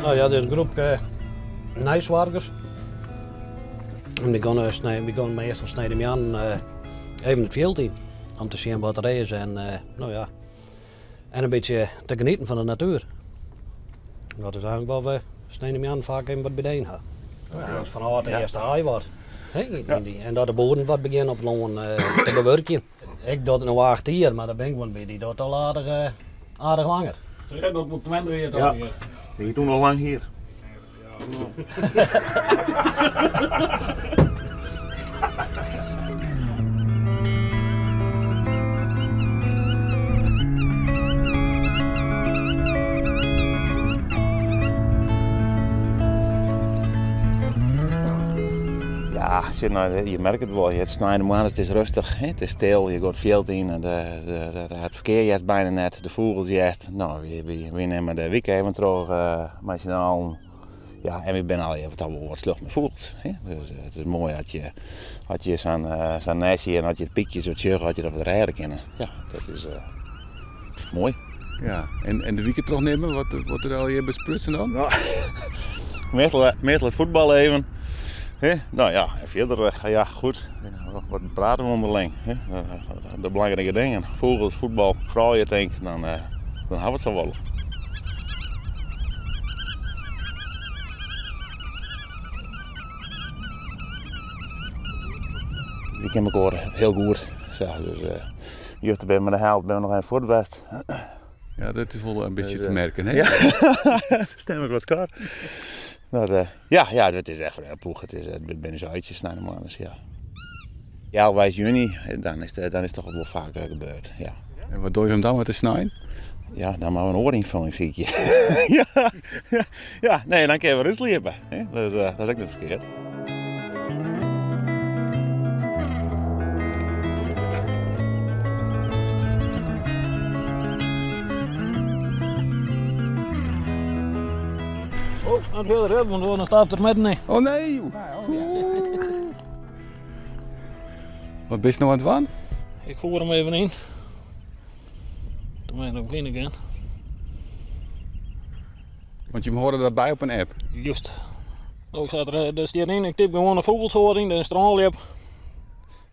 Nou ja, dit is een groep nijswerkers. En die gaan meestal snijden me aan even het veld in. Om te zien wat er is en, nou ja, en een beetje te genieten van de natuur. Dat is eigenlijk wat we snijden me aan vaak even wat beneden hebben. Ja, dat is van harte de eerste haai wordt. En dat de bodem wat begint op loon te bewerken. Ik doe het nog 8 jaar, maar daar ben ik wel bij. Die doet het al aardig langer. Zeg, dat moet men weer dan hier. Die doen al lang hier. Ja, je merkt het wel. Het snijden maar, het is rustig, het is stil, je gaat veld in, het verkeer juist bijna net, de vogels juist. Nou, we nemen de week even terug, machinaal. Ja, en we zijn al even wat slug met vogels. Hè? Dus het is mooi dat je zo'n nestje en dat je het piekje zo tjurgen, dat je dat wat rijden kunnen. Ja, dat is mooi. Ja, en de weekend terugnemen, wat wordt er al hier besprutsen dan? Ja. meestal het voetbal even. Nou ja, en verder, ja goed, wat praten we onderling. De belangrijke dingen, vogels, voetbal, vooral je denkt, dan hebben we het zo wel. Die kennen elkaar heel goed. Dus je bent met de helft, ben nog even voor het best. Ja, dat is wel een beetje te merken, hè? Ja, stem ik wat klaar. Ja, dat is even een ploeg. Het ben zo uitjes naar de man. Dus ja. Ja, wij juni, dan is het toch wel vaak gebeurd. Ja. En wat doe je hem dan met de snijden? Ja, dan maar een oorinvulling zie ik je. ja, nee, dan kunnen we rust liepen. Dus dat is ook niet verkeerd. Oh, dat wil er want dan staat er midden in. Oh nee! Wat ben je nou aan het doen? Ik voer hem even in. Toen ben ik nog binnen gaan. Want je hoorde daarbij op een app. Juist. Nou, ik zat er hierin, ik typ gewoon een vogelsoort in, de straalje.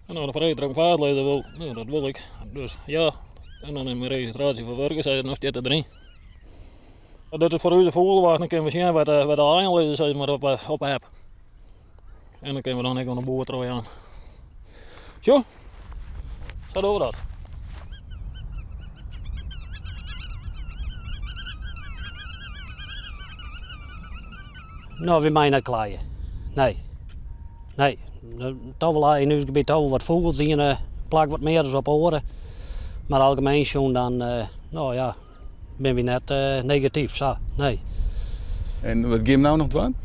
En dan de vrijheid vaartleider wil, nou dat wil ik. Dus ja, en dan in mijn registratie voor werken, zei nog steeds erin. Dit is voor u de vogelwacht, dan kunnen we zien wat de aanleiding is, zeg maar, op app. En dan kunnen we dan ook aan de boer trooien aan. Zo, staat over dat. Nou, we mij niet klaaien. Nee. Toch wel in ons gebied toch wel wat vogels zien, plak wat meer dus op oren. Maar algemeen schon dan, nou ja, ben we net negatief, zo. Nee. En wat ga je nou nog doen?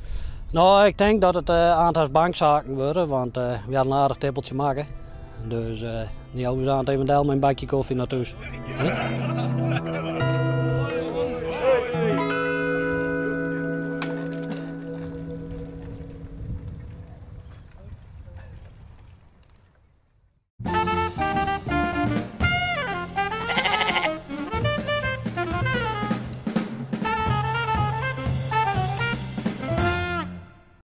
Nou, ik denk dat het aantal bankzaken worden, want we hadden een aardig tippeltje maken. Dus we gaan eventueel met een bakje koffie naar thuis.